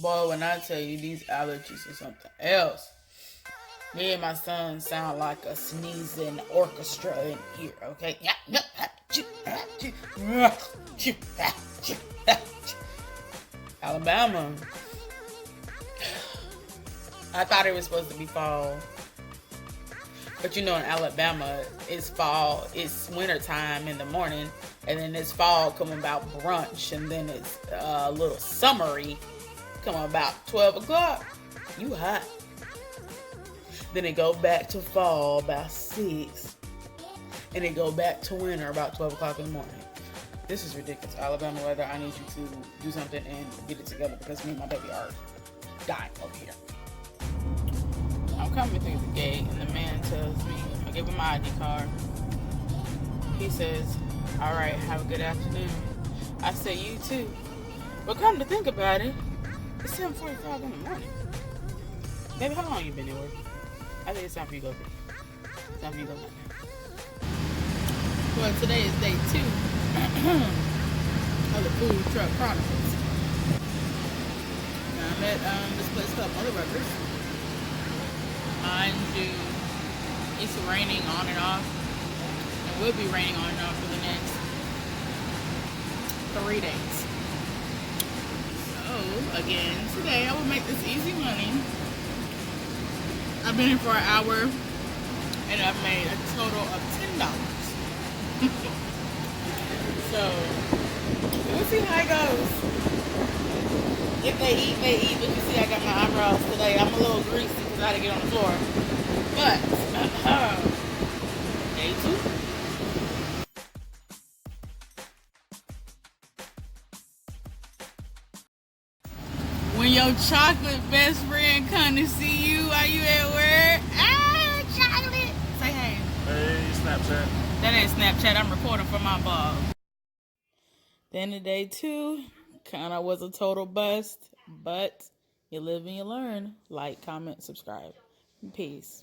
Boy, when I tell you these allergies are something else. Me and my son sound like a sneezing orchestra in here, okay? Alabama. I thought it was supposed to be fall. But you know, in Alabama, it's fall, it's wintertime in the morning, and then it's fall coming about brunch, and then it's a little summery coming about 12 o'clock. You hot. Then it go back to fall about 6, and it go back to winter about 12 o'clock in the morning. This is ridiculous. Alabama weather, I need you to do something and get it together because me and my baby are dying over here. I'm coming through the gate, and the man tells me, I give him my ID card. He says, all right, have a good afternoon. I say, you too. But come to think about it, it's 7:45 in the morning. Baby, how long you been at work? I think it's time for you to go. It's time for you to go now. Well, today is day 2 of the food truck Chronicles. Now, I'm at this place called Mother Ruckers. Mind you, it's raining on and off. It will be raining on and off for the next 3 days. So, again, today I will make this easy money. I've been here for an hour, and I've made a total of $10. So, we'll see how it goes. If they eat, they eat. But you see, I got my eyebrows today. I'm a little greasy because I had to get on the floor. But, day 2. When your chocolate best friend come to see you while you at work, chocolate. Say hey. Hey, Snapchat. That ain't Snapchat. I'm recording for my blog. Then the day 2 kind of was a total bust, but you live and you learn. Like, comment, subscribe. Peace.